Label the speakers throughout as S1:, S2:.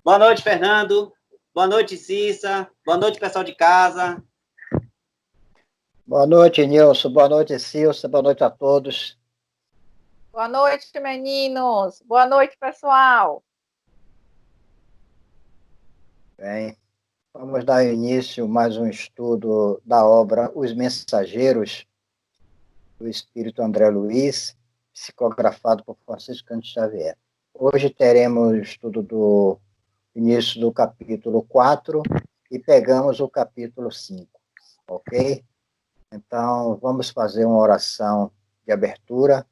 S1: Boa noite, Fernando. Boa noite, Cissa. Boa noite, pessoal de casa.
S2: Boa noite, Nilson. Boa noite, Cissa. Boa noite a todos.
S3: Boa noite, meninos. Boa noite, pessoal.
S2: Bem, vamos dar início a mais um estudo da obra Os Mensageiros, do Espírito André Luiz, psicografado por Francisco Cândido Xavier. Hoje teremos o estudo do início do capítulo 4 e pegamos o capítulo 5, ok? Então, vamos fazer uma oração de abertura,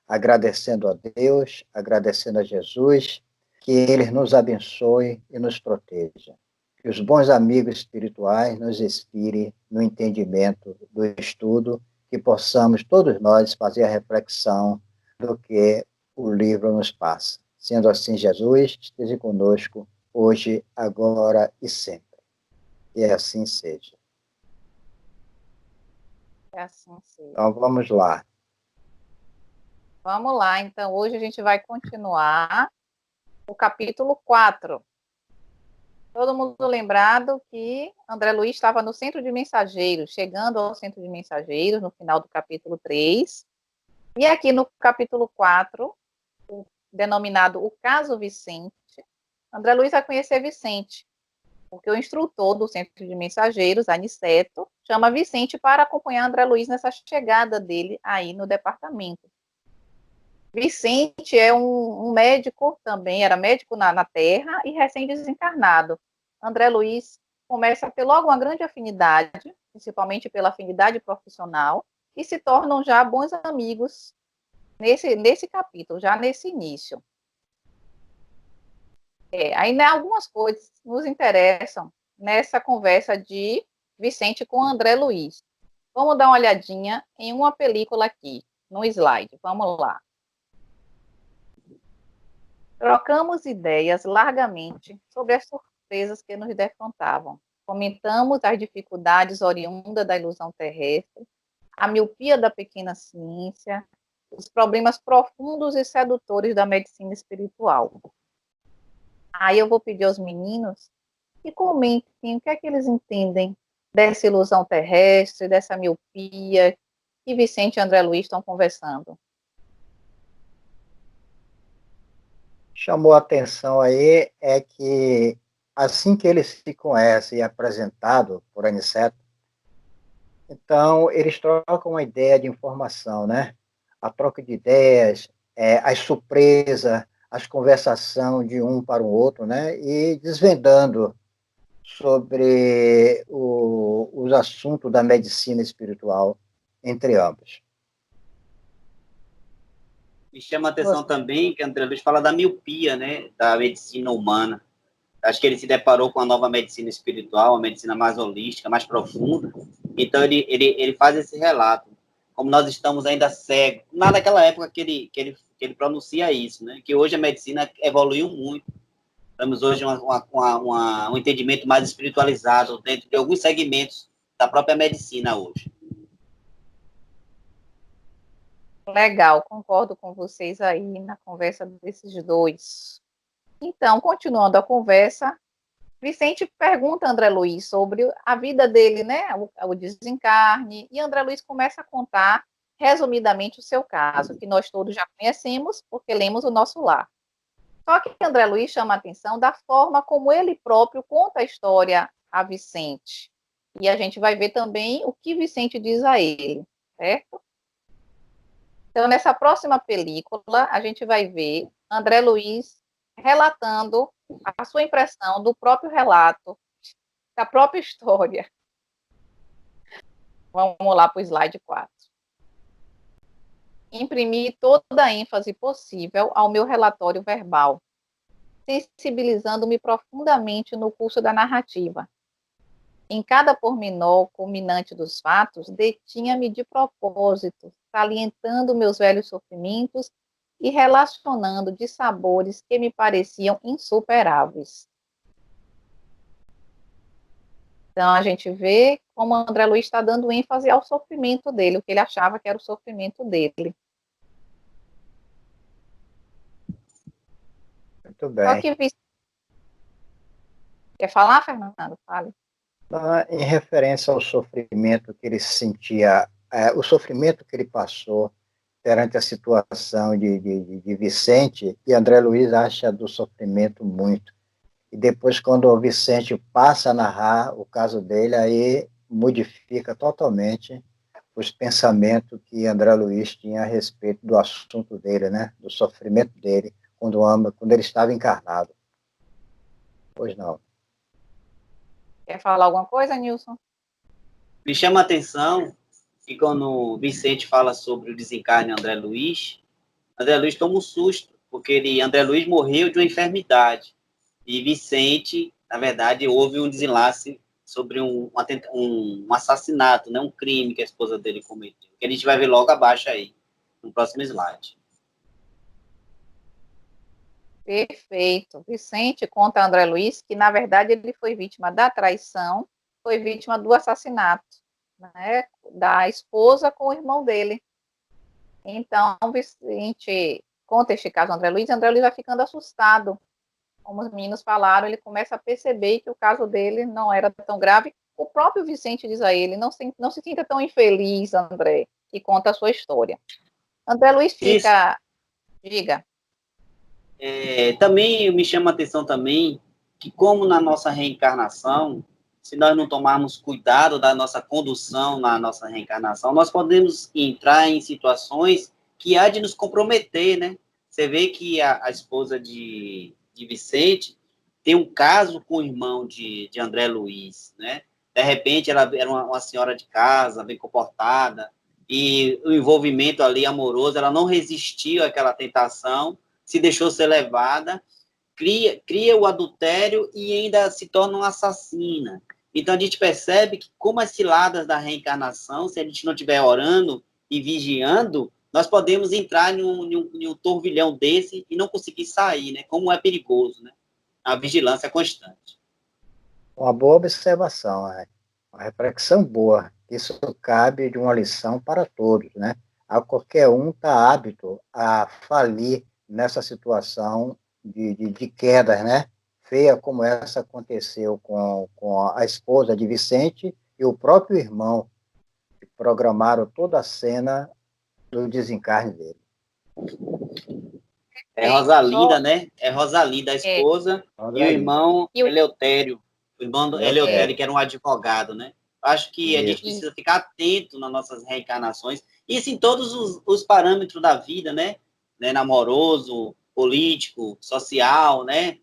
S2: agradecendo a Deus, agradecendo a Jesus, que Ele nos abençoe e nos proteja. Que os bons amigos espirituais nos inspirem no entendimento do estudo, que possamos todos nós fazer a reflexão do que o livro nos passa. Sendo assim, Jesus esteja conosco hoje, agora e sempre. E assim seja.
S3: É assim, sim.
S2: Então, vamos lá.
S3: Vamos lá, então, hoje a gente vai continuar o capítulo 4. Todo mundo lembrado que André Luiz estava no Centro de Mensageiros, chegando ao Centro de Mensageiros, no final do capítulo 3. E aqui no capítulo 4, denominado O Caso Vicente, André Luiz vai conhecer Vicente, porque o instrutor do Centro de Mensageiros, Aniceto, chama Vicente para acompanhar André Luiz nessa chegada dele aí no departamento. Vicente é um médico também, era médico na Terra e recém-desencarnado. André Luiz começa a ter logo uma grande afinidade, principalmente pela afinidade profissional, e se tornam já bons amigos nesse capítulo, já nesse início. Aí algumas coisas nos interessam nessa conversa de Vicente com André Luiz. Vamos dar uma olhadinha em uma película aqui, no slide. Vamos lá. Trocamos ideias largamente sobre as surpresas que nos defrontavam. Comentamos as dificuldades oriundas da ilusão terrestre, a miopia da pequena ciência, os problemas profundos e sedutores da medicina espiritual. Aí eu vou pedir aos meninos que comentem o que é que eles entendem dessa ilusão terrestre, dessa miopia que Vicente e André Luiz estão conversando.
S2: Chamou a atenção aí é que, assim que eles se conhecem e é apresentado por Aniceto, então eles trocam uma ideia de informação, né? A troca de ideias, as surpresas, as conversações de um para o outro, né? E desvendando sobre os assuntos da medicina espiritual entre ambos.
S1: Me chama a atenção também que André Luiz fala da miopia, né, da medicina humana. Acho que ele se deparou com a nova medicina espiritual, uma medicina mais holística, mais profunda. Então, ele faz esse relato. Como nós estamos ainda cegos. Lá naquela época que ele pronuncia isso, né? Que hoje a medicina evoluiu muito. Temos hoje um entendimento mais espiritualizado dentro de alguns segmentos da própria medicina hoje.
S3: Legal, concordo com vocês aí na conversa desses dois. Então, continuando a conversa, Vicente pergunta a André Luiz sobre a vida dele, né, o desencarne, e André Luiz começa a contar, resumidamente, o seu caso, que nós todos já conhecemos, porque lemos o Nosso Lar. Só que André Luiz chama a atenção da forma como ele próprio conta a história a Vicente. E a gente vai ver também o que Vicente diz a ele, certo? Então, nessa próxima película, a gente vai ver André Luiz relatando a sua impressão do próprio relato, da própria história. Vamos lá para o slide 4. Imprimi toda a ênfase possível ao meu relatório verbal, sensibilizando-me profundamente no curso da narrativa. Em cada pormenor culminante dos fatos, detinha-me de propósito, salientando meus velhos sofrimentos e relacionando dissabores que me pareciam insuperáveis. Então, a gente vê como André Luiz está dando ênfase ao sofrimento dele, o que ele achava que era o sofrimento dele.
S2: Muito bem.
S3: Só que Quer falar, Fernando? Fale.
S2: Em referência ao sofrimento que ele sentia, o sofrimento que ele passou perante a situação de Vicente, e André Luiz acha do sofrimento muito. E depois, quando o Vicente passa a narrar o caso dele, aí modifica totalmente os pensamentos que André Luiz tinha a respeito do assunto dele, né? Do sofrimento dele, quando ele estava encarnado. Pois não.
S3: Quer falar alguma coisa, Nilson?
S1: Me chama a atenção que quando o Vicente fala sobre o desencarne de André Luiz toma um susto, porque André Luiz morreu de uma enfermidade. E Vicente, na verdade, houve um desenlace sobre um assassinato, né, um crime que a esposa dele cometeu. Que a gente vai ver logo abaixo aí, no próximo slide.
S3: Perfeito. Vicente conta a André Luiz que, na verdade, ele foi vítima da traição, foi vítima do assassinato, né, da esposa com o irmão dele. Então, Vicente conta este caso ao André Luiz vai ficando assustado. Como os meninos falaram, ele começa a perceber que o caso dele não era tão grave. O próprio Vicente diz a ele, não se sinta tão infeliz, André, e conta a sua história. André Luiz fica... Diga.
S1: Também me chama a atenção também que, como na nossa reencarnação, se nós não tomarmos cuidado da nossa condução na nossa reencarnação, nós podemos entrar em situações que há de nos comprometer, né? Você vê que a esposa de Vicente tem um caso com o irmão de André Luiz, né? De repente, ela era uma senhora de casa, bem comportada, e o envolvimento ali amoroso, ela não resistiu àquela tentação, se deixou ser levada, cria o adultério e ainda se torna uma assassina. Então, a gente percebe que, como as ciladas da reencarnação, se a gente não estiver orando e vigiando, nós podemos entrar em um turbilhão desse e não conseguir sair, né? Como é perigoso, né? A vigilância constante.
S2: Uma boa observação, uma reflexão boa. Isso cabe de uma lição para todos, né? A qualquer um está apto a falir nessa situação de quedas, né? Feia como essa aconteceu com a esposa de Vicente e o próprio irmão, que programaram toda a cena do desencarne dele.
S1: É Rosalinda, né? É Rosalinda, a esposa, e o irmão Eleutério. O irmão Eleutério, que era um advogado, né? Acho que a gente precisa ficar atento nas nossas reencarnações. Isso em todos os parâmetros da vida, né? Namoroso, político, social, né?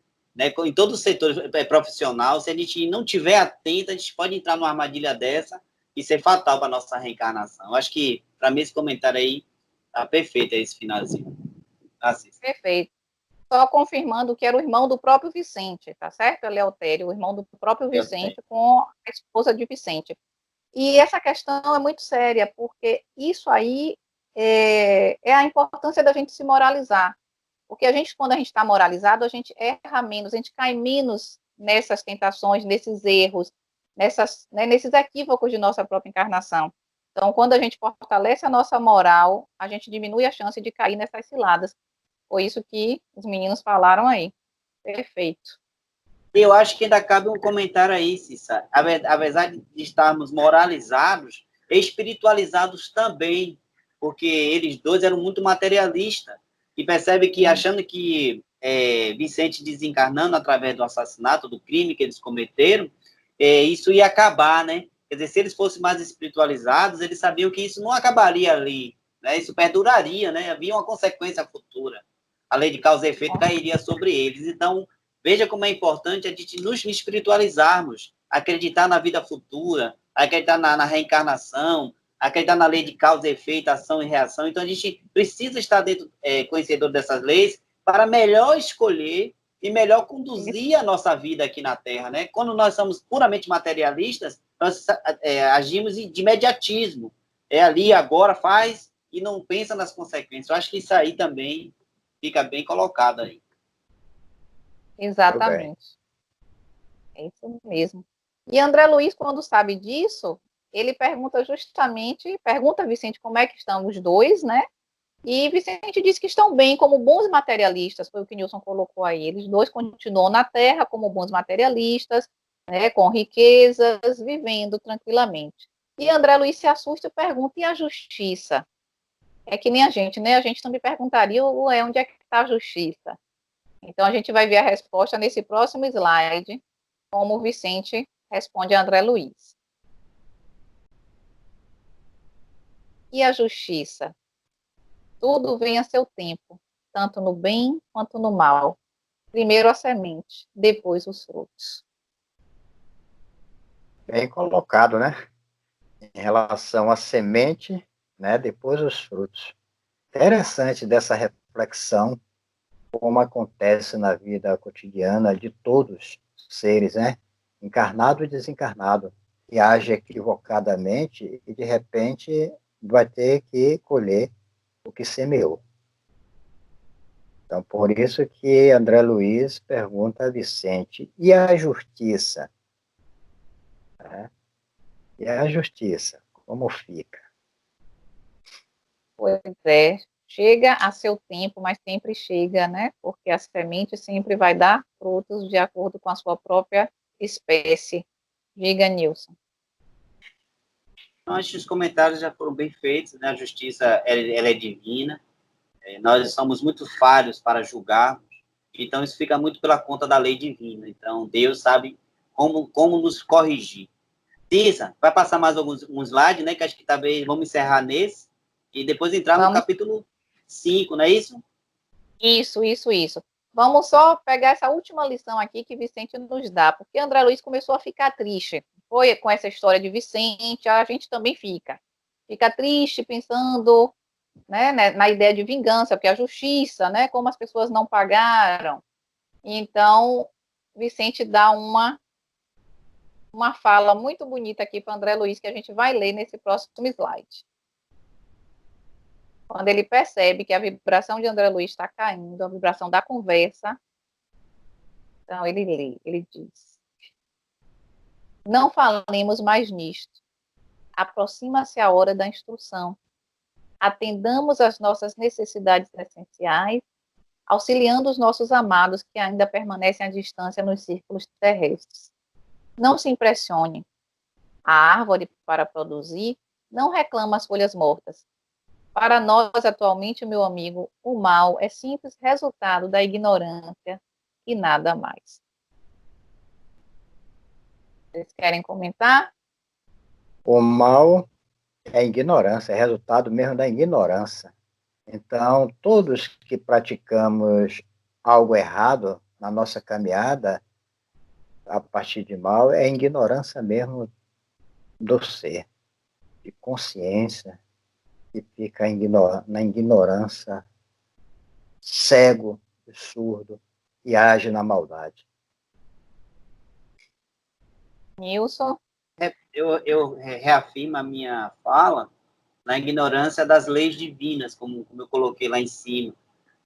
S1: Em todos os setores profissional. Se a gente não tiver atento, a gente pode entrar numa armadilha dessa e ser fatal para a nossa reencarnação. Acho que, para mim, esse comentário aí tá perfeito, esse finalzinho.
S3: Perfeito. Só confirmando que era o irmão do próprio Vicente, tá certo, Eleutério? O irmão do próprio Vicente com a esposa de Vicente. E essa questão é muito séria, porque isso aí é a importância da gente se moralizar. Porque quando a gente está moralizado, a gente erra menos, a gente cai menos nessas tentações, nesses erros, nesses equívocos de nossa própria encarnação. Então, quando a gente fortalece a nossa moral, a gente diminui a chance de cair nessas ciladas. Foi isso que os meninos falaram aí. Perfeito.
S1: Eu acho que ainda cabe um comentário aí, Cissa. Apesar de estarmos moralizados, espiritualizados também, porque eles dois eram muito materialistas. E percebe que, achando que Vicente desencarnando através do assassinato, do crime que eles cometeram, isso ia acabar, né? Quer dizer, se eles fossem mais espiritualizados, eles sabiam que isso não acabaria ali, né? Isso perduraria, né? Havia uma consequência futura. A lei de causa e efeito cairia sobre eles. Então, veja como é importante a gente nos espiritualizarmos, acreditar na vida futura, acreditar na reencarnação, acreditar na lei de causa e efeito, ação e reação. Então, a gente precisa estar conhecedor dessas leis para melhor escolher e melhor conduzir a nossa vida aqui na Terra, né? Quando nós somos puramente materialistas, nós agimos de imediatismo. É ali, agora, faz e não pensa nas consequências. Eu acho que isso aí também fica bem colocado aí.
S3: Exatamente. É isso mesmo. E André Luiz, quando sabe disso, ele pergunta a Vicente como é que estão os dois, né? E Vicente disse que estão bem como bons materialistas, foi o que Nilson colocou aí. Eles dois continuam na Terra como bons materialistas, né, com riquezas, vivendo tranquilamente. E André Luiz se assusta e pergunta, e a justiça? É que nem a gente, né? A gente também perguntaria, ué, onde é que está a justiça? Então, a gente vai ver a resposta nesse próximo slide, como o Vicente responde a André Luiz. E a justiça? Tudo vem a seu tempo, tanto no bem quanto no mal. Primeiro a semente, depois os frutos.
S2: Bem colocado, né? Em relação à semente, né? Depois os frutos. Interessante dessa reflexão, como acontece na vida cotidiana de todos os seres, né? Encarnado e desencarnado, que age equivocadamente e, de repente, vai ter que colher o que semeou. Então, por isso que André Luiz pergunta a Vicente, e a justiça? Né? E a justiça, como fica?
S3: Pois é, chega a seu tempo, mas sempre chega, né? Porque a semente sempre vai dar frutos de acordo com a sua própria espécie. Diga, Nilson.
S1: Então, acho que os comentários já foram bem feitos, né? A justiça, ela é divina. Nós somos muito falhos para julgar, então isso fica muito pela conta da lei divina. Então, Deus sabe como nos corrigir. Cissa, vai passar mais alguns um slide, né? Que acho que talvez vamos encerrar nesse e depois entrar no capítulo 5, não é isso?
S3: Isso. Vamos só pegar essa última lição aqui que Vicente nos dá, porque André Luiz começou a ficar triste. Foi com essa história de Vicente, a gente também fica. Fica triste pensando, né, na ideia de vingança, porque a justiça, né, como as pessoas não pagaram. Então, Vicente dá uma fala muito bonita aqui para André Luiz, que a gente vai ler nesse próximo slide. Quando ele percebe que a vibração de André Luiz está caindo, a vibração da conversa, então ele lê, ele diz: não falemos mais nisto. Aproxima-se a hora da instrução. Atendamos às nossas necessidades essenciais, auxiliando os nossos amados que ainda permanecem à distância nos círculos terrestres. Não se impressione. A árvore, para produzir, não reclama as folhas mortas. Para nós, atualmente, meu amigo, o mal é simples resultado da ignorância e nada mais. Vocês querem comentar?
S2: O mal é ignorância, é resultado mesmo da ignorância. Então, todos que praticamos algo errado na nossa caminhada, a partir de mal, é ignorância mesmo do ser, de consciência, que fica na ignorância, cego, surdo, e age na maldade.
S3: Nilson?
S1: Eu reafirmo a minha fala na ignorância das leis divinas, como eu coloquei lá em cima.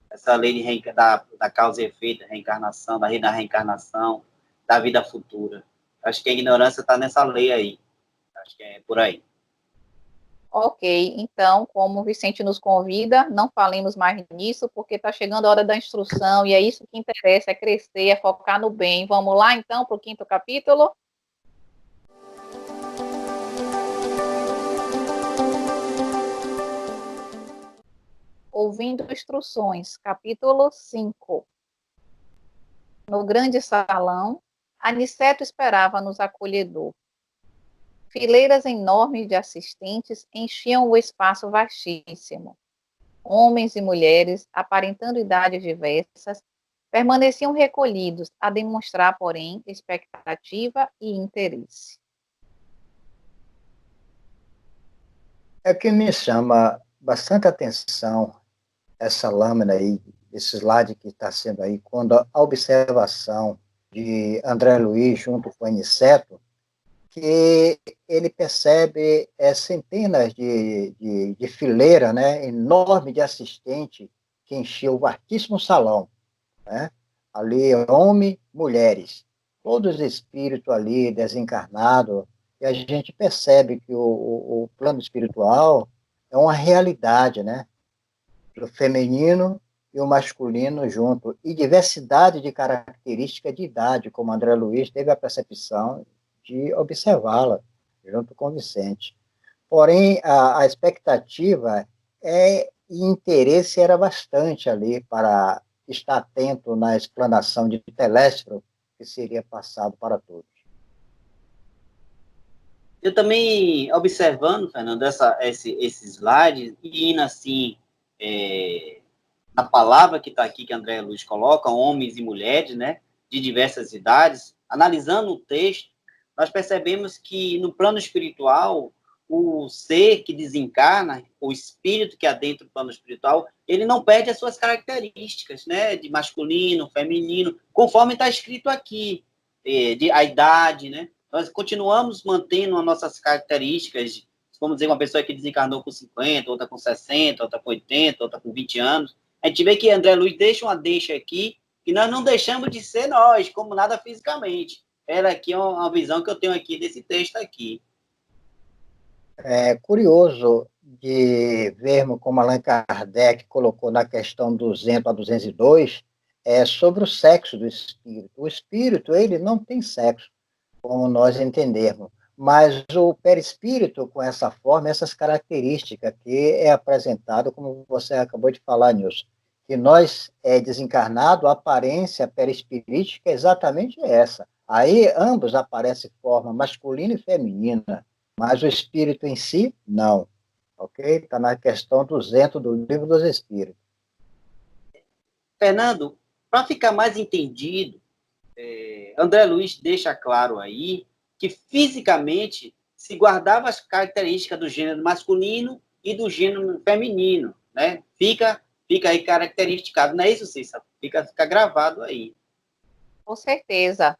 S1: Essa lei da causa e efeito, da reencarnação, da reencarnação, da vida futura. Acho que a ignorância está nessa lei aí. Acho que é por aí.
S3: Ok, então, como o Vicente nos convida, não falemos mais nisso, porque está chegando a hora da instrução, e é isso que interessa, é crescer, é focar no bem. Vamos lá, então, para o 5º capítulo? Ouvindo instruções, capítulo 5. No grande salão, Aniceto esperava-nos acolhedor. Fileiras enormes de assistentes enchiam o espaço vastíssimo. Homens e mulheres, aparentando idades diversas, permaneciam recolhidos, a demonstrar, porém, expectativa e interesse.
S2: É que me chama bastante atenção essa lâmina aí, esse slide que está sendo aí, quando a observação de André Luiz junto com Aniceto, que ele percebe centenas de fileiras, né, enorme de assistentes que enchiam o vastíssimo salão, né? Ali, homens, mulheres, todos espíritos ali desencarnados, e a gente percebe que o plano espiritual é uma realidade, né? o feminino e o masculino junto, e diversidade de características de idade, como André Luiz teve a percepção de observá-la, junto com Vicente. Porém, a expectativa e interesse era bastante ali para estar atento na explanação de Telésforo, que seria passado para todos.
S1: Eu também, observando, Fernando, esse slide, e indo assim, na palavra que está aqui, que André Luiz coloca, homens e mulheres, né, de diversas idades, analisando o texto, nós percebemos que no plano espiritual, o ser que desencarna, o espírito que adentra o plano espiritual, ele não perde as suas características, né, de masculino, feminino, conforme está escrito aqui, a idade, né, nós continuamos mantendo as nossas características, vamos dizer, uma pessoa que desencarnou com 50, outra com 60, outra com 80, outra com 20 anos, a gente vê que André Luiz deixa uma deixa aqui, que nós não deixamos de ser nós, como nada fisicamente. Era aqui uma visão que eu tenho aqui desse texto aqui.
S2: É curioso de vermos como Allan Kardec colocou na questão 200 a 202, sobre o sexo do espírito. O espírito, ele não tem sexo, como nós entendermos, mas o perispírito, com essa forma, essas características que é apresentado, como você acabou de falar, Nilson, que nós, desencarnado, a aparência perispirítica é exatamente essa. Aí, ambos aparecem forma masculina e feminina, mas o espírito em si, não. Ok? Está na questão 200 do Livro dos Espíritos.
S1: Fernando, para ficar mais entendido, André Luiz deixa claro aí que fisicamente se guardava as características do gênero masculino e do gênero feminino, né? Fica aí caracterizado, não é isso, Cícero? Fica gravado aí.
S3: Com certeza.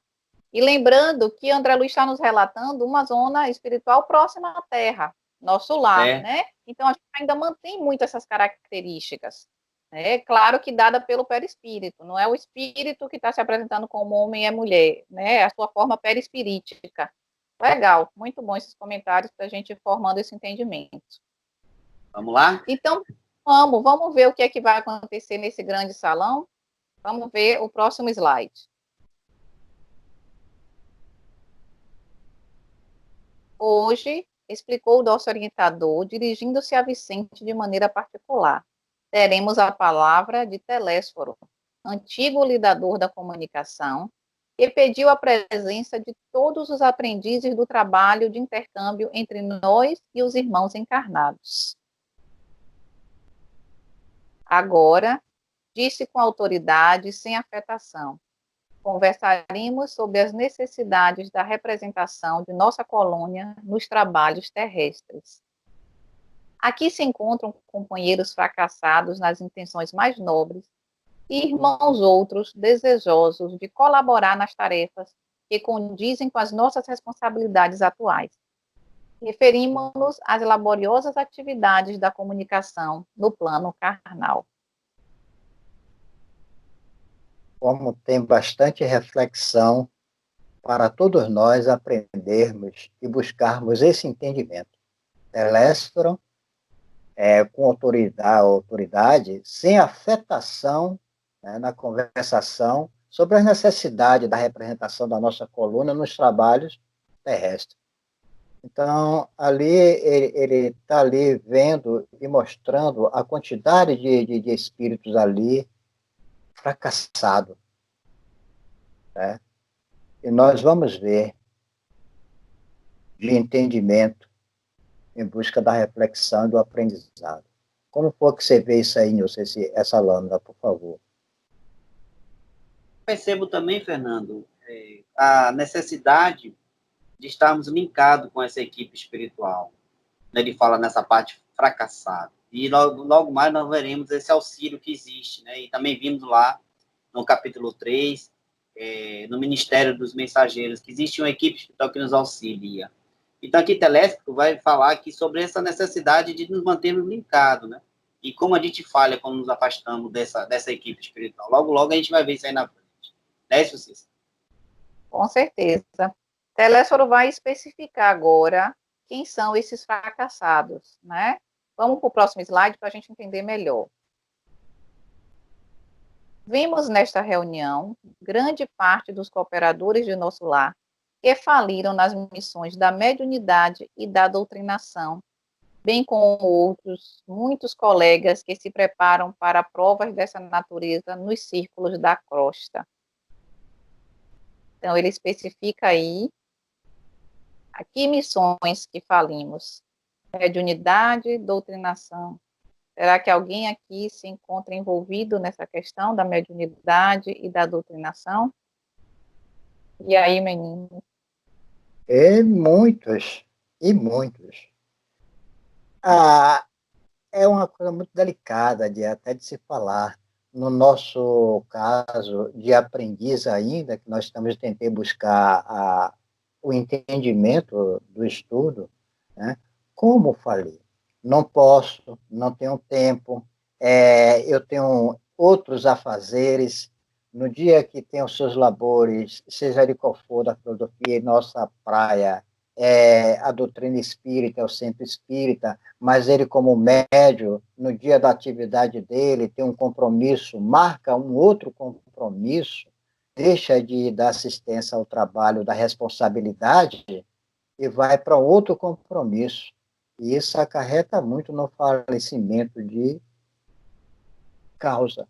S3: E lembrando que André Luiz está nos relatando uma zona espiritual próxima à Terra, nosso lar, né? Então, a gente ainda mantém muito essas características. Né? Claro que dada pelo perispírito, não é o espírito que está se apresentando como homem e mulher, né? É a sua forma perispirítica. Legal, muito bom esses comentários para a gente ir formando esse entendimento.
S1: Vamos lá?
S3: Então, vamos ver o que é que vai acontecer nesse grande salão. Vamos ver o próximo slide. Hoje, explicou o nosso orientador, dirigindo-se a Vicente de maneira particular. Teremos a palavra de Telésforo, antigo lidador da comunicação, que pediu a presença de todos os aprendizes do trabalho de intercâmbio entre nós e os irmãos encarnados. Agora, disse com autoridade e sem afetação, conversaremos sobre as necessidades da representação de nossa colônia nos trabalhos terrestres. Aqui se encontram companheiros fracassados nas intenções mais nobres e irmãos outros desejosos de colaborar nas tarefas que condizem com as nossas responsabilidades atuais. Referimos-nos às laboriosas atividades da comunicação no plano carnal.
S2: Como tem bastante reflexão para todos nós aprendermos e buscarmos esse entendimento. Telésforo, com autoridade, sem afetação, né, na conversação sobre as necessidades da representação da nossa coluna nos trabalhos terrestres. Então, ali ele está ali vendo e mostrando a quantidade de espíritos ali fracassados, né? E nós vamos ver de entendimento em busca da reflexão e do aprendizado. Como foi que você vê isso aí, Nilson, essa lâmina, por favor?
S1: Percebo também, Fernando, a necessidade de estarmos linkados com essa equipe espiritual. Ele fala nessa parte fracassada. E logo mais nós veremos esse auxílio que existe, né? E também vimos lá no capítulo 3, no Ministério dos Mensageiros, que existe uma equipe espiritual que nos auxilia. Então, aqui Telésforo vai falar aqui sobre essa necessidade de nos mantermos linkados, né? E como a gente falha quando nos afastamos dessa equipe espiritual. Logo a gente vai ver isso aí na frente. Não é isso, Cícero?
S3: Com certeza. Telésforo vai especificar agora quem são esses fracassados, né? Vamos para o próximo slide para a gente entender melhor. Vimos nesta reunião grande parte dos cooperadores de nosso lar que faliram nas missões da mediunidade e da doutrinação, bem como outros muitos colegas que se preparam para provas dessa natureza nos círculos da crosta. Então, ele especifica aí a que missões que falimos: mediunidade, doutrinação. Será que alguém aqui se encontra envolvido nessa questão da mediunidade e da doutrinação? E aí, menino?
S2: E muitos. Ah, é uma coisa muito delicada até de se falar. No nosso caso de aprendiz ainda, que nós estamos tentando buscar o entendimento do estudo, né? Como falei? Não posso, não tenho tempo, eu tenho outros afazeres. No dia que tem os seus labores, seja de qual for da filosofia, nossa praia é a doutrina espírita, é o centro espírita, mas ele, como médio, no dia da atividade dele, tem um compromisso, marca um outro compromisso, deixa de dar assistência ao trabalho da responsabilidade e vai para outro compromisso. E isso acarreta muito no falecimento de causa.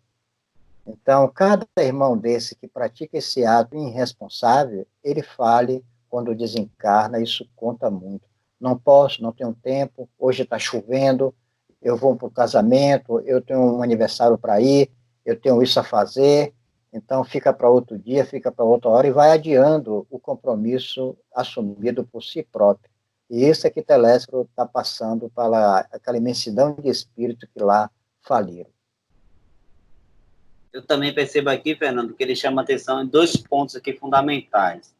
S2: Então, cada irmão desse que pratica esse ato irresponsável, ele fale quando desencarna, isso conta muito. Não posso, não tenho tempo, hoje está chovendo, eu vou para o casamento, eu tenho um aniversário para ir, eu tenho isso a fazer, então fica para outro dia, fica para outra hora, e vai adiando o compromisso assumido por si próprio. E isso é que Telésforo está passando para aquela imensidão de espírito que lá faliram.
S1: Eu também percebo aqui, Fernando, que ele chama atenção em 2 pontos aqui fundamentais.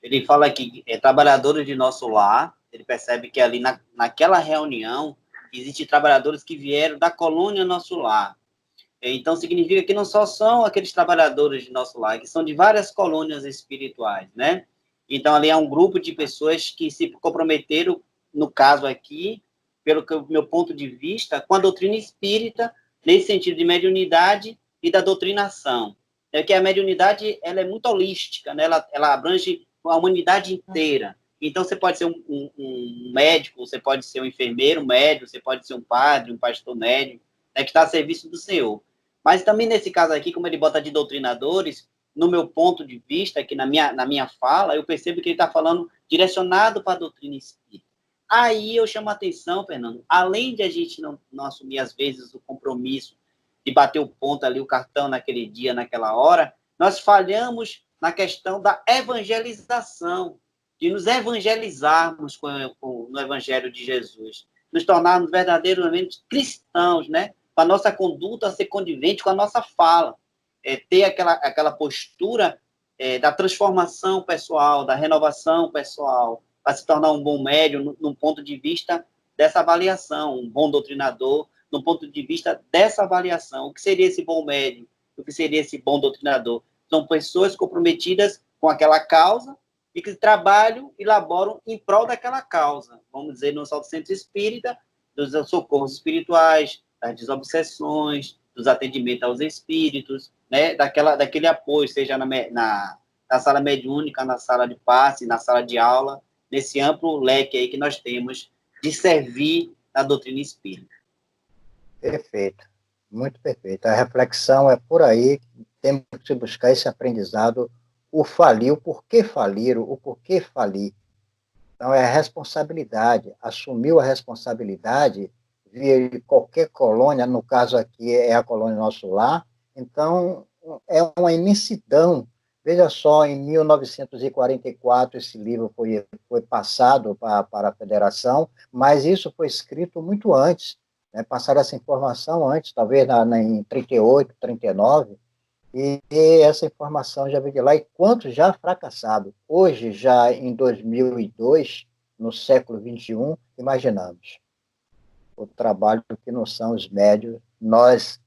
S1: Ele fala que trabalhadores de nosso lar, ele percebe que ali naquela reunião existem trabalhadores que vieram da colônia Nosso Lar. Então, significa que não só são aqueles trabalhadores de nosso lar, que são de várias colônias espirituais, né? Então, ali há um grupo de pessoas que se comprometeram, no caso aqui, pelo meu ponto de vista, com a doutrina espírita, nesse sentido de mediunidade e da doutrinação. É que a mediunidade ela é muito holística, né? Ela abrange a humanidade inteira. Então, você pode ser um médico, você pode ser um enfermeiro médico, você pode ser um padre, um pastor médico, né, que está a serviço do Senhor. Mas também nesse caso aqui, como ele bota de doutrinadores, no meu ponto de vista, aqui na minha fala, eu percebo que ele está falando direcionado para a doutrina espírita. Aí eu chamo a atenção, Fernando, além de a gente não assumir, às vezes, o compromisso de bater o ponto ali, o cartão naquele dia, naquela hora, nós falhamos na questão da evangelização, de nos evangelizarmos no Evangelho de Jesus, nos tornarmos verdadeiramente cristãos, né? Com a nossa conduta ser condivente com a nossa fala, ter aquela postura da transformação pessoal, da renovação pessoal, para se tornar um bom médium, num ponto de vista dessa avaliação, um bom doutrinador, no ponto de vista dessa avaliação. O que seria esse bom médium? O que seria esse bom doutrinador? São pessoas comprometidas com aquela causa e que trabalham e laboram em prol daquela causa. Vamos dizer, no centro espírita, dos socorros espirituais, das desobsessões, dos atendimentos aos espíritos, né? Daquele apoio, seja na sala mediúnica, na sala de passe, na sala de aula, nesse amplo leque aí que nós temos de servir a doutrina espírita.
S2: Perfeito, muito perfeito. A reflexão é por aí, temos que buscar esse aprendizado, o falir, o porquê falir, o porquê falir. Então, é a responsabilidade, assumiu a responsabilidade de qualquer colônia, no caso aqui é a colônia Nosso Lar, então é uma imensidão. Veja só, em 1944 esse livro foi passado para a federação, mas isso foi escrito muito antes, né? Passaram essa informação antes, talvez em 38, 39, e essa informação já veio de lá, e quantos já fracassados. Hoje, já em 2002, no século XXI, imaginamos o trabalho que não são os médios, nós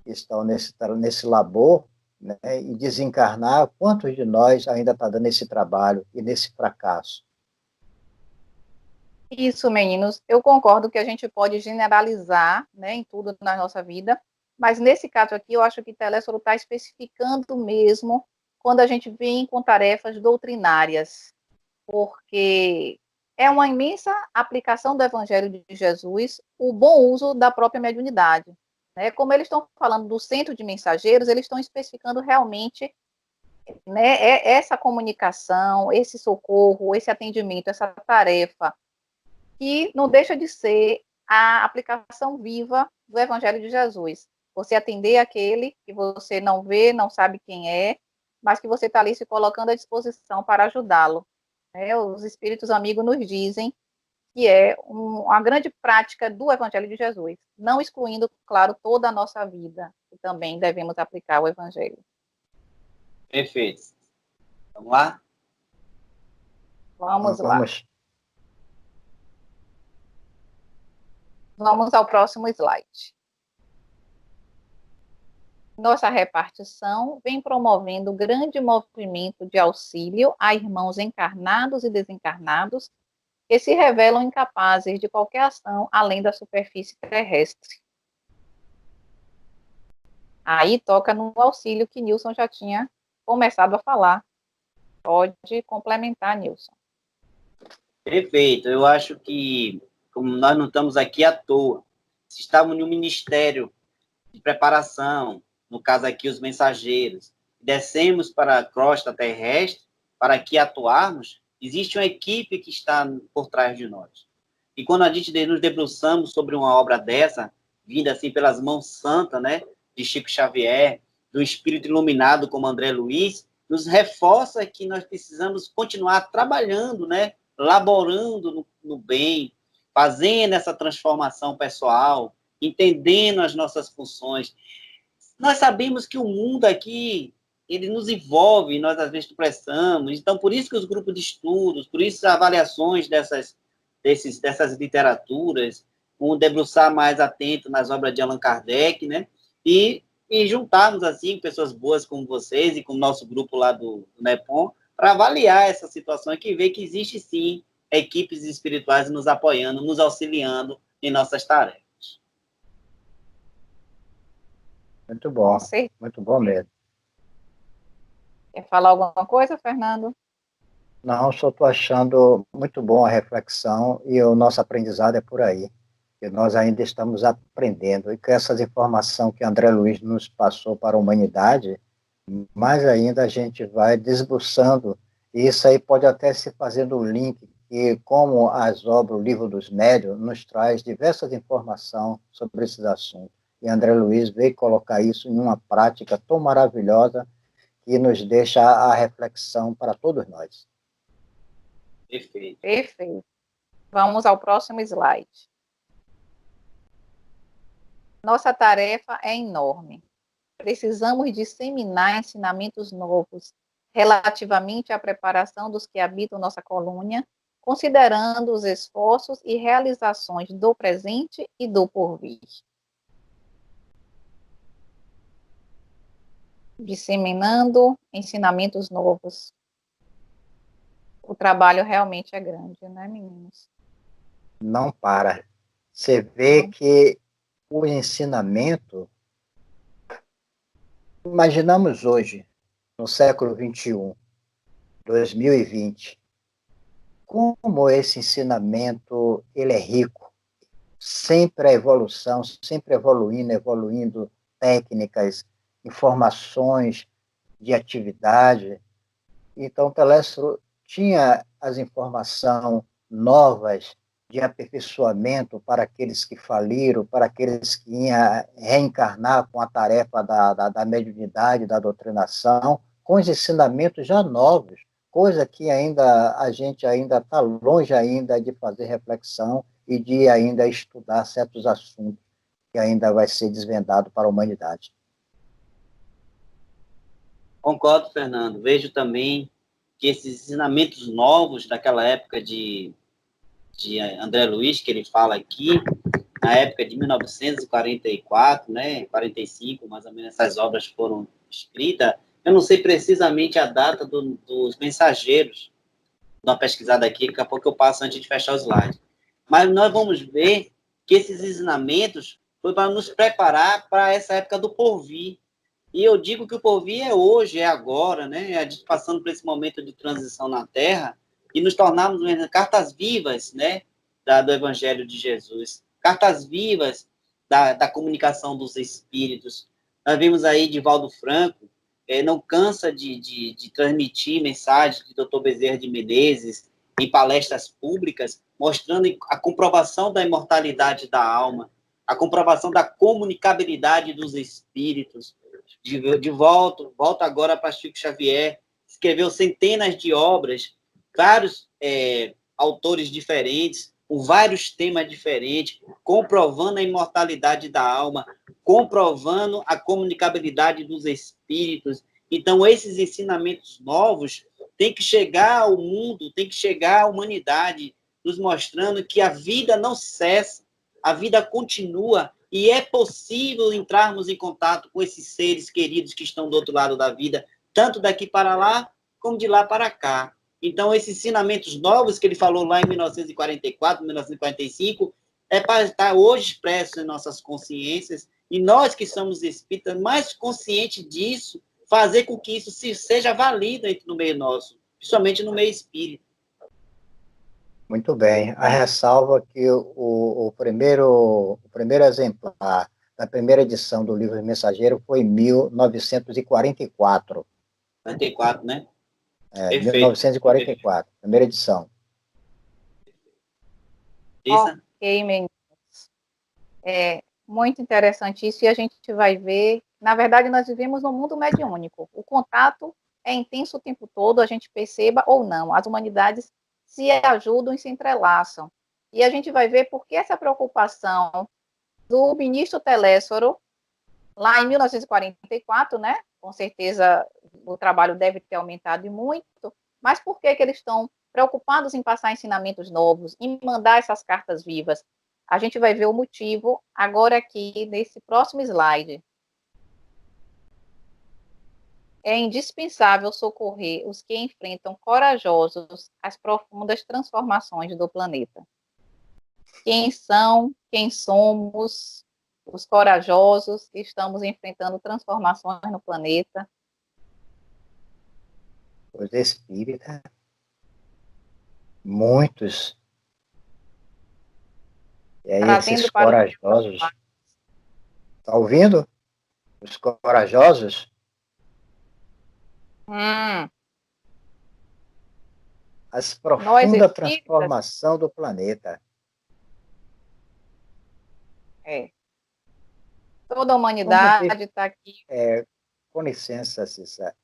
S2: que estamos nesse labor, né, e desencarnar, quantos de nós ainda está dando esse trabalho e nesse fracasso?
S3: Isso, meninos, eu concordo que a gente pode generalizar, né, em tudo na nossa vida, Mas nesse caso aqui, eu acho que Telésforo está especificando mesmo quando a gente vem com tarefas doutrinárias, porque é uma imensa aplicação do Evangelho de Jesus, o bom uso da própria mediunidade. Né? Como eles estão falando do centro de mensageiros, eles estão especificando realmente, né, essa comunicação, esse socorro, esse atendimento, essa tarefa, que não deixa de ser a aplicação viva do Evangelho de Jesus. Você atender aquele que você não vê, não sabe quem é, mas que você está ali se colocando à disposição para ajudá-lo. Os espíritos amigos nos dizem que é uma grande prática do Evangelho de Jesus, não excluindo, claro, toda a nossa vida, que também devemos aplicar o Evangelho.
S1: Perfeito. Vamos lá?
S3: Vamos lá. Vamos ao próximo slide. Nossa repartição vem promovendo grande movimento de auxílio a irmãos encarnados e desencarnados que se revelam incapazes de qualquer ação além da superfície terrestre. Aí toca no auxílio que Nilson já tinha começado a falar. Pode complementar, Nilson.
S1: Perfeito. Eu acho que, como nós não estamos aqui à toa, se estamos no ministério de preparação, no caso aqui os mensageiros, descemos para a crosta terrestre para aqui atuarmos, existe uma equipe que está por trás de nós. E quando a gente nos debruçamos sobre uma obra dessa, vinda assim pelas mãos santas, né, de Chico Xavier, do espírito iluminado como André Luiz, nos reforça que nós precisamos continuar trabalhando, né, laborando no bem, fazendo essa transformação pessoal, entendendo as nossas funções. Nós sabemos que o mundo aqui, ele nos envolve, nós às vezes tropeçamos, então por isso que os grupos de estudos, por isso as avaliações dessas literaturas, um debruçar mais atento nas obras de Allan Kardec, né, e juntarmos assim pessoas boas como vocês e com o nosso grupo lá do NEPOM, para avaliar essa situação e que ver que existe sim equipes espirituais nos apoiando, nos auxiliando em nossas tarefas.
S2: Muito bom, muito bom mesmo.
S3: Quer falar alguma coisa, Fernando?
S2: Não, só estou achando muito bom a reflexão e o nosso aprendizado é por aí. Que nós ainda estamos aprendendo e com essas informações que André Luiz nos passou para a humanidade, mais ainda a gente vai desbuçando, e isso aí pode até se fazendo um link, que como as obras, o Livro dos Médiuns, nos traz diversas informações sobre esses assuntos. E André Luiz veio colocar isso em uma prática tão maravilhosa que nos deixa a reflexão para todos nós.
S1: Perfeito.
S3: Perfeito. Vamos ao próximo slide. Nossa tarefa é enorme. Precisamos disseminar ensinamentos novos relativamente à preparação dos que habitam nossa colônia, considerando os esforços e realizações do presente e do porvir. Disseminando ensinamentos novos. O trabalho realmente é grande, né, meninos?
S2: Não para. Você vê que o ensinamento, imaginamos hoje, no século XXI, 2020, como esse ensinamento ele é rico, sempre a evolução, sempre evoluindo técnicas, informações de atividade. Então, Telésforo tinha as informações novas de aperfeiçoamento para aqueles que faliram, para aqueles que iam reencarnar com a tarefa da mediunidade, da doutrinação, com os ensinamentos já novos, coisa que ainda a gente ainda está longe ainda de fazer reflexão e de ainda estudar certos assuntos que ainda vai ser desvendado para a humanidade.
S1: Concordo, Fernando. Vejo também que esses ensinamentos novos daquela época de André Luiz, que ele fala aqui, na época de 1944, né, 45, mais ou menos, essas obras foram escritas. Eu não sei precisamente a data dos mensageiros. Dá uma pesquisada aqui, daqui a pouco eu passo antes de fechar o slide. Mas nós vamos ver que esses ensinamentos foi para nos preparar para essa época do porvir. E eu digo que o porvir é hoje, é agora, né? A gente passando por esse momento de transição na Terra e nos tornarmos cartas vivas, né? Do Evangelho de Jesus. Cartas vivas da comunicação dos espíritos. Nós vimos aí Divaldo Franco, não cansa de transmitir mensagens de Dr. Bezerra de Menezes em palestras públicas, mostrando a comprovação da imortalidade da alma, a comprovação da comunicabilidade dos espíritos. Volta agora para Chico Xavier, escreveu centenas de obras, vários autores diferentes, com vários temas diferentes, comprovando a imortalidade da alma, comprovando a comunicabilidade dos espíritos. Então, esses ensinamentos novos têm que chegar ao mundo, têm que chegar à humanidade, nos mostrando que a vida não cessa, a vida continua, e é possível entrarmos em contato com esses seres queridos que estão do outro lado da vida, tanto daqui para lá, como de lá para cá. Então, esses ensinamentos novos que ele falou lá em 1944, 1945, é para estar hoje expresso em nossas consciências, e nós que somos espíritas, mais conscientes disso, fazer com que isso seja válido no meio nosso, principalmente no meio espírita.
S2: Muito bem. A ressalva que o primeiro exemplar da primeira edição do livro Mensageiro foi em 1944.
S1: 44, né?
S2: 1944, primeira edição.
S3: Ok, meninos. É muito interessante isso, e a gente vai ver, na verdade, nós vivemos num mundo mediúnico. O contato é intenso o tempo todo, a gente perceba ou não. As humanidades se ajudam e se entrelaçam. E a gente vai ver por que essa preocupação do ministro Telésforo, lá em 1944, né? Com certeza o trabalho deve ter aumentado e muito, mas por que eles estão preocupados em passar ensinamentos novos, em mandar essas cartas vivas? A gente vai ver o motivo agora aqui nesse próximo slide. É indispensável socorrer os que enfrentam corajosos as profundas transformações do planeta. Quem somos os corajosos que estamos enfrentando transformações no planeta?
S2: Os espíritas, muitos. E aí esses corajosos, está ouvindo? Os corajosos, as profunda transformação do planeta.
S3: Toda a humanidade está aqui.
S2: Com licença, Cissa.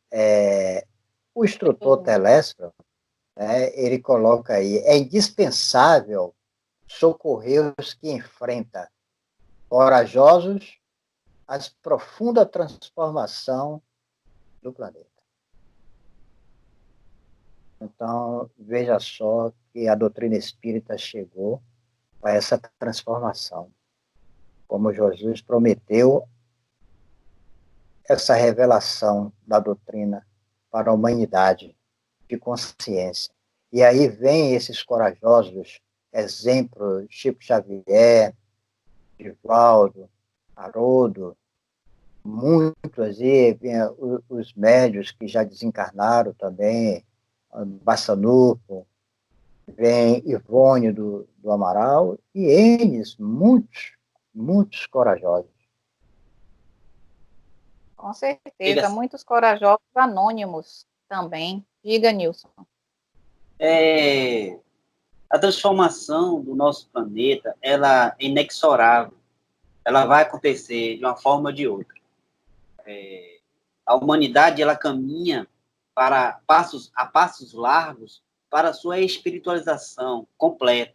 S2: O instrutor Telésforo, ele coloca aí, é indispensável socorrer os que enfrentam corajosos as profunda transformação do planeta. Então, veja só que a doutrina espírita chegou a essa transformação. Como Jesus prometeu essa revelação da doutrina para a humanidade de consciência. E aí vem esses corajosos exemplos, Chico Xavier, Divaldo, Haroldo, muitos aí, os médios que já desencarnaram também, Bassanufo, vem Ivone do Amaral, e eles, muitos corajosos.
S3: Com certeza, muitos corajosos anônimos também. Diga, Nilson.
S1: A transformação do nosso planeta, ela é inexorável. Ela vai acontecer de uma forma ou de outra. A humanidade, ela caminha a passos largos para a sua espiritualização completa.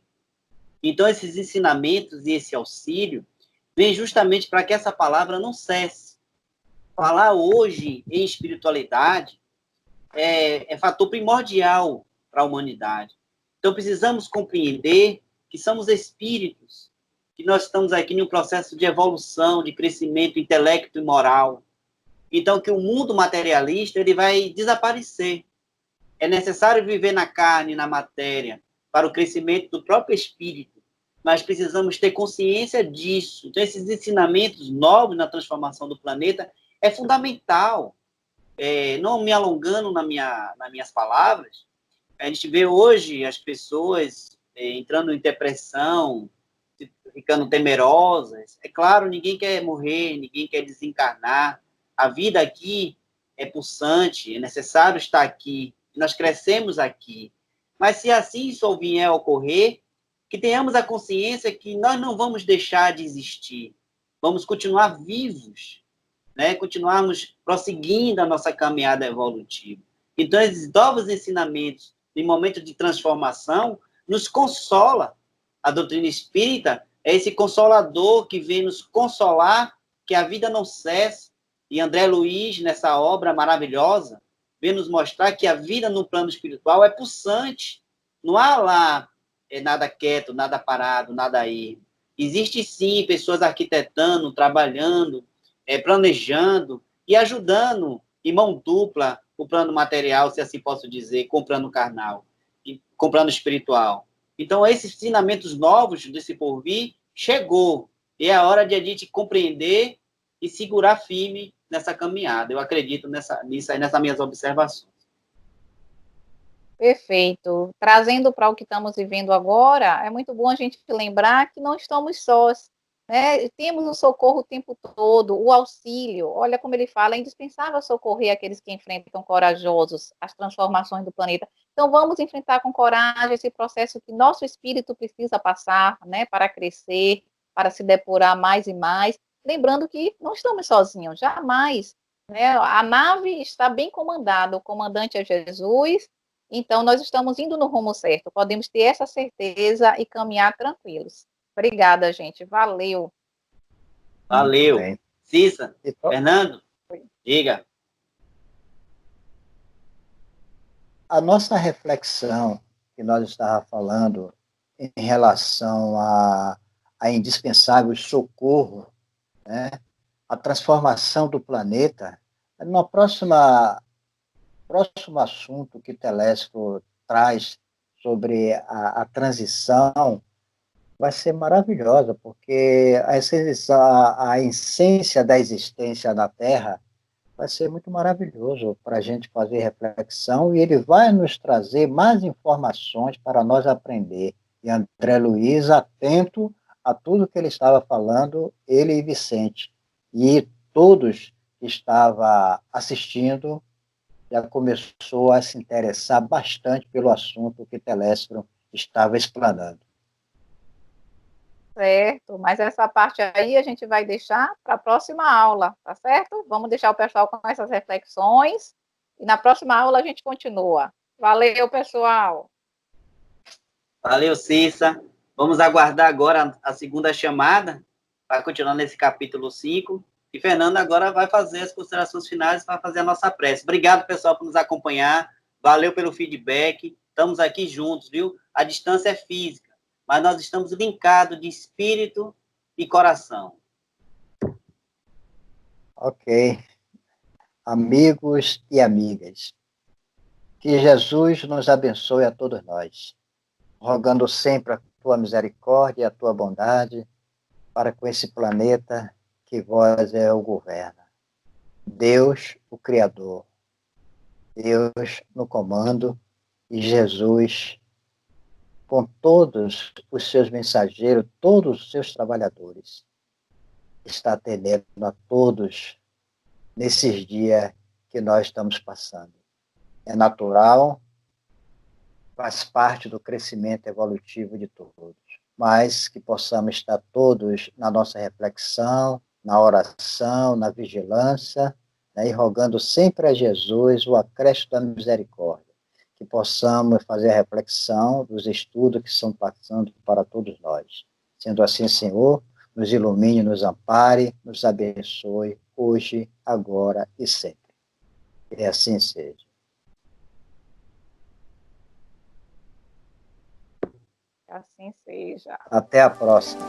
S1: Então, esses ensinamentos e esse auxílio vem justamente para que essa palavra não cesse. Falar hoje em espiritualidade é fator primordial para a humanidade. Então, precisamos compreender que somos espíritos, que nós estamos aqui em um processo de evolução, de crescimento intelecto e moral. Então, que o mundo materialista ele vai desaparecer. É necessário viver na carne, na matéria, para o crescimento do próprio espírito. mas precisamos ter consciência disso. Então, esses ensinamentos novos na transformação do planeta é fundamental. Não me alongando nas minhas palavras, a gente vê hoje as pessoas entrando em depressão, ficando temerosas. É claro, ninguém quer morrer, ninguém quer desencarnar. A vida aqui é pulsante, é necessário estar aqui. Nós crescemos aqui. Mas se assim só vier a ocorrer, que tenhamos a consciência que nós não vamos deixar de existir. Vamos continuar vivos, né? Continuarmos prosseguindo a nossa caminhada evolutiva. Então, esses novos ensinamentos, em momentos de transformação, nos consola. A doutrina espírita é esse consolador que vem nos consolar que a vida não cessa. E André Luiz, nessa obra maravilhosa, vem nos mostrar que a vida no plano espiritual é pulsante. Não há lá nada quieto, nada parado, nada aí. Existe, sim, pessoas arquitetando, trabalhando, planejando e ajudando em mão dupla o plano material, se assim posso dizer, comprando carnal, e comprando espiritual. Então, esses ensinamentos novos desse porvir chegou. E é a hora de a gente compreender e segurar firme nessa caminhada. Eu acredito nisso aí, nessas minhas observações.
S3: Perfeito. Trazendo para o que estamos vivendo agora, é muito bom a gente lembrar que não estamos sós, né? Temos o socorro o tempo todo, o auxílio. Olha como ele fala, é indispensável socorrer aqueles que enfrentam corajosos as transformações do planeta. Então, vamos enfrentar com coragem esse processo que nosso espírito precisa passar, né, para crescer, para se depurar mais e mais. Lembrando que não estamos sozinhos, jamais. Né? A nave está bem comandada, o comandante é Jesus. Então, nós estamos indo no rumo certo, podemos ter essa certeza e caminhar tranquilos. Obrigada, gente. Valeu.
S1: Valeu. Cissa, Fernando, diga.
S2: A nossa reflexão que nós estávamos falando em relação a indispensável socorro, né, a transformação do planeta, no próximo assunto que Telésforo traz sobre a transição vai ser maravilhosa, porque a essência da existência na Terra vai ser muito maravilhoso para a gente fazer reflexão e ele vai nos trazer mais informações para nós aprender. E André Luiz, atento a tudo que ele estava falando, ele e Vicente. E todos que estavam assistindo já começou a se interessar bastante pelo assunto que Telésforo estava explanando.
S3: Certo, mas essa parte aí a gente vai deixar para a próxima aula, tá certo? Vamos deixar o pessoal com essas reflexões e na próxima aula a gente continua. Valeu, pessoal!
S1: Valeu, Cissa. Vamos aguardar agora a segunda chamada para continuar nesse capítulo 5. E Fernando agora vai fazer as considerações finais, vai fazer a nossa prece. Obrigado, pessoal, por nos acompanhar. Valeu pelo feedback. Estamos aqui juntos, viu? A distância é física, mas nós estamos linkados de espírito e coração.
S2: Ok. Amigos e amigas, que Jesus nos abençoe a todos nós, rogando sempre a tua misericórdia e a tua bondade para com esse planeta que vós o governa. Deus, o Criador, Deus no comando e Jesus com todos os seus mensageiros, todos os seus trabalhadores, está atendendo a todos nesses dias que nós estamos passando. É natural, faz parte do crescimento evolutivo de todos, mas que possamos estar todos na nossa reflexão, na oração, na vigilância, né, e rogando sempre a Jesus o acréscimo da misericórdia, que possamos fazer a reflexão dos estudos que estão passando para todos nós. Sendo assim, Senhor, nos ilumine, nos ampare, nos abençoe, hoje, agora e sempre. Que assim seja.
S3: Que assim seja.
S2: Até a próxima.